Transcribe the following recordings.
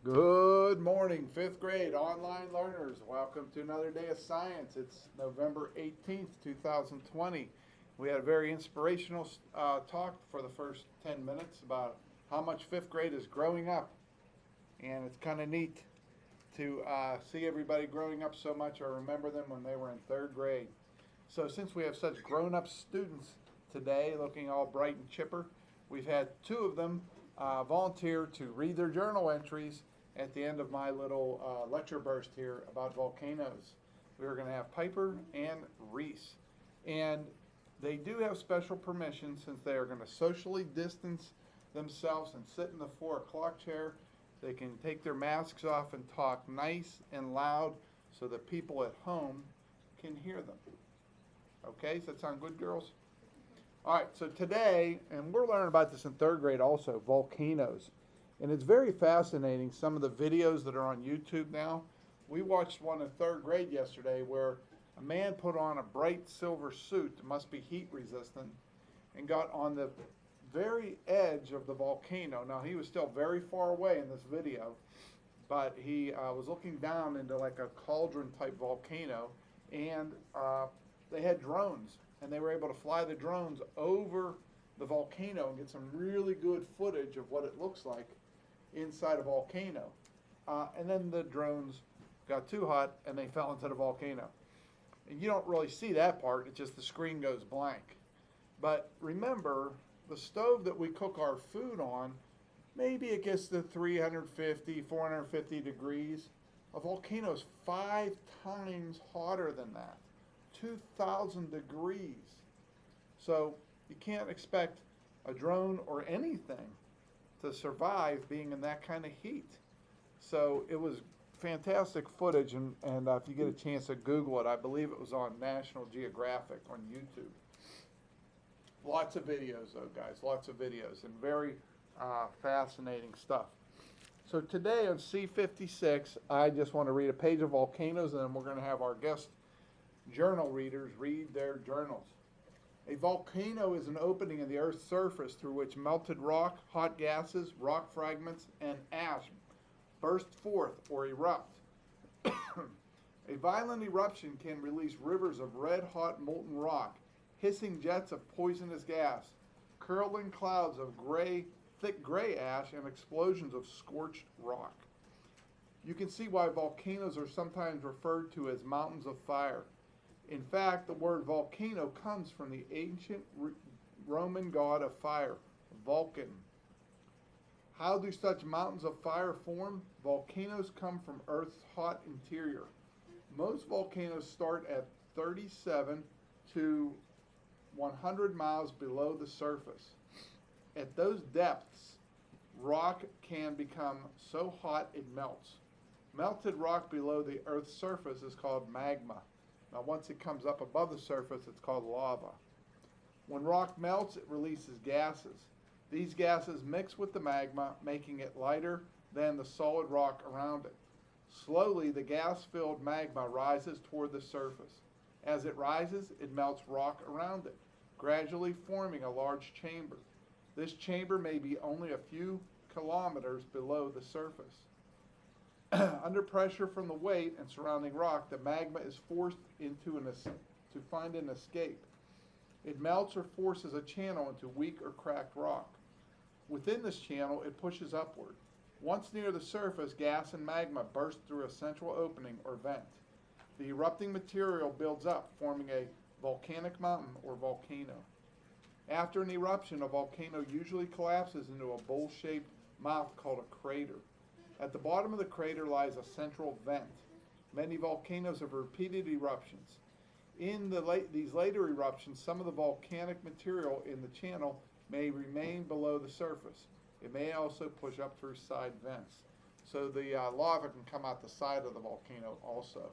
Good morning, fifth grade online learners. Welcome to another day of science. It's November 18th, 2020. We had a very inspirational talk for the first 10 minutes about how much fifth grade is growing up. And it's kind of neat to see everybody growing up so much. I remember them when they were in third grade. So since we have such grown-up students today looking all bright and chipper, we've had two of them volunteer to read their journal entries at the end of my little lecture burst here about volcanoes. We are going to have Piper and Reese. And they do have special permission since they are going to socially distance themselves and sit in the 4 o'clock chair. They can take their masks off and talk nice and loud so that people at home can hear them. Okay, does that sound good, girls? All right, so today, and we're learning about this in third grade also, volcanoes. And it's very fascinating, some of the videos that are on YouTube now. We watched one in third grade yesterday where a man put on a bright silver suit that must be heat resistant and got on the very edge of the volcano. Now, he was still very far away in this video, but he was looking down into like a cauldron type volcano, and they had drones, and they were able to fly the drones over the volcano and get some really good footage of what it looks like inside a volcano. And then the drones got too hot and they fell into the volcano. And you don't really see that part, it's just the screen goes blank. But remember, the stove that we cook our food on, maybe it gets to 350, 450 degrees. A volcano is 5 times hotter than that, 2,000 degrees. So you can't expect a drone or anything to survive being in that kind of heat. So it was fantastic footage, and if you get a chance to Google it, I believe it was on National Geographic on YouTube. Lots of videos though, guys, lots of videos, and very fascinating stuff. So today on C56, I just want to read a page of volcanoes, and then we're going to have our guest journal readers read their journals. A volcano is an opening in the Earth's surface through which melted rock, hot gases, rock fragments, and ash burst forth or erupt. A violent eruption can release rivers of red-hot molten rock, hissing jets of poisonous gas, curling clouds of thick gray ash, and explosions of scorched rock. You can see why volcanoes are sometimes referred to as mountains of fire. In fact, the word volcano comes from the ancient Roman god of fire, Vulcan. How do such mountains of fire form? Volcanoes come from Earth's hot interior. Most volcanoes start at 37 to 100 miles below the surface. At those depths, rock can become so hot it melts. Melted rock below the Earth's surface is called magma. Now, once it comes up above the surface, it's called lava. When rock melts, it releases gases. These gases mix with the magma, making it lighter than the solid rock around it. Slowly, the gas-filled magma rises toward the surface. As it rises, it melts rock around it, gradually forming a large chamber. This chamber may be only a few kilometers below the surface. Under pressure from the weight and surrounding rock, the magma is forced to find an escape. It melts or forces a channel into weak or cracked rock. Within this channel, it pushes upward. Once near the surface, gas and magma burst through a central opening or vent. The erupting material builds up, forming a volcanic mountain or volcano. After an eruption, a volcano usually collapses into a bowl-shaped mouth called a crater. At the bottom of the crater lies a central vent. Many volcanoes have repeated eruptions. In these later eruptions, some of the volcanic material in the channel may remain below the surface. It may also push up through side vents. So the lava can come out the side of the volcano also.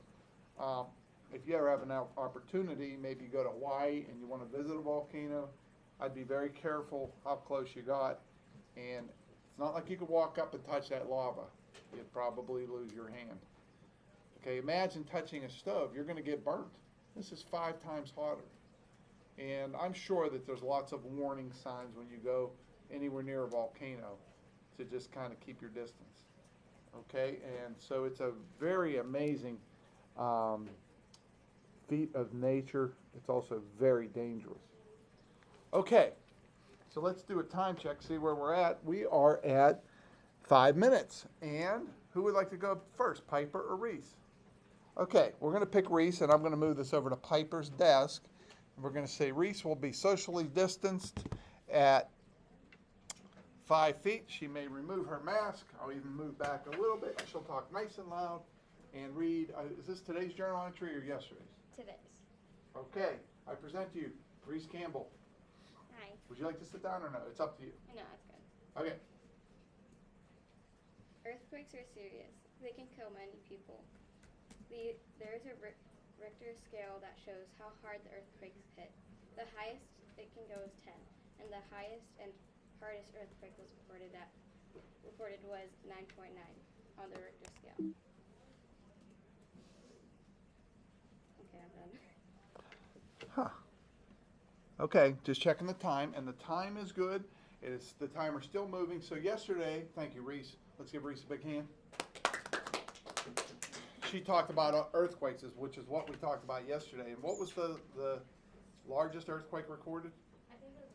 If you ever have an opportunity, maybe you go to Hawaii and you want to visit a volcano, I'd be very careful how close you got. And it's not like you could walk up and touch that lava. You'd probably lose your hand. Okay, imagine touching a stove. You're going to get burnt. This is 5 times hotter. And I'm sure that there's lots of warning signs when you go anywhere near a volcano to just kind of keep your distance. Okay, and so it's a very amazing feat of nature. It's also very dangerous. Okay, so let's do a time check, see where we're at. We are at 5 minutes. And who would like to go first, Piper or Reese? Okay, we're going to pick Reese, and I'm going to move this over to Piper's desk. We're going to say Reese will be socially distanced at 5 feet. She may remove her mask. I'll even move back a little bit. She'll talk nice and loud and read. Is this today's journal entry or yesterday's? Today's. Okay, I present to you Reese Campbell. Hi. Would you like to sit down or no? It's up to you. No, it's good. Okay. Earthquakes are serious. They can kill many people. There is a Richter scale that shows how hard the earthquakes hit. The highest it can go is 10, and the highest and hardest earthquake reported was 9.9 on the Richter scale. Okay, I'm done. Huh. Okay, just checking the time, and the time is good. The timer's still moving. So yesterday, thank you, Reese. Let's give Reese a big hand. She talked about earthquakes, which is what we talked about yesterday. And what was the largest earthquake recorded? I think it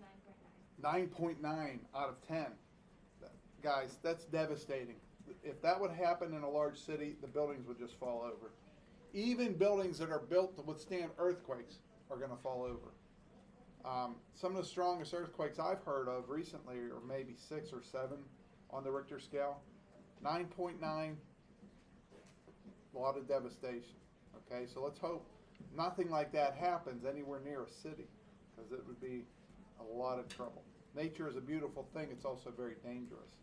was 9.9. 9.9 out of 10. Guys, that's devastating. If that would happen in a large city, the buildings would just fall over. Even buildings that are built to withstand earthquakes are going to fall over. Some of the strongest earthquakes I've heard of recently are maybe 6 or 7 on the Richter scale. 9.9, a lot of devastation. Okay, so let's hope nothing like that happens anywhere near a city, because it would be a lot of trouble. Nature is a beautiful thing. It's also very dangerous.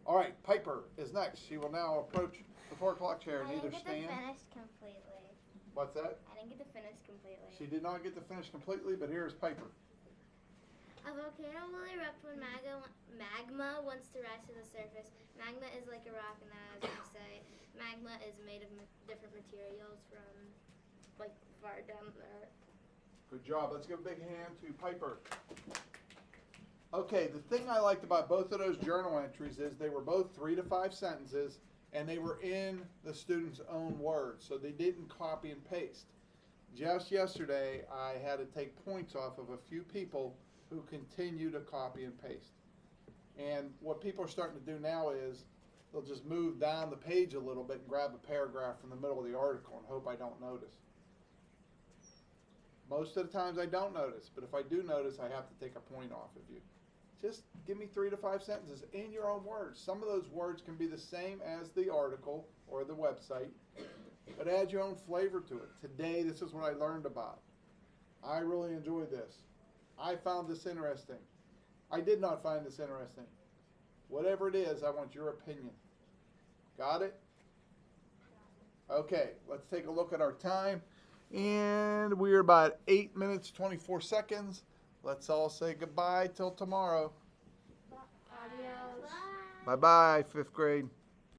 All right, Piper is next. She will now approach the 4 o'clock chair and either stand. I didn't get to finish completely. What's that? I didn't get to finish completely. She did not get to finish completely, but here's Piper. A volcano will erupt when magma wants to rise to the surface. Magma is like a rock, and as we say, magma is made of different materials from, like, far down there. Good job. Let's give a big hand to Piper. Okay, the thing I liked about both of those journal entries is they were both 3 to 5 sentences, and they were in the student's own words, so they didn't copy and paste. Just yesterday, I had to take points off of a few people who continue to copy and paste. And what people are starting to do now is they'll just move down the page a little bit and grab a paragraph from the middle of the article and hope I don't notice. Most of the times I don't notice, but if I do notice, I have to take a point off of you. Just give me 3 to 5 sentences in your own words. Some of those words can be the same as the article or the website, but add your own flavor to it. Today, this is what I learned about. I really enjoyed this. I found this interesting. I did not find this interesting. Whatever it is, I want your opinion. Got it? Okay, let's take a look at our time. And we're about 8 minutes, 24 seconds. Let's all say goodbye till tomorrow. Adios. Bye-bye, 5th grade.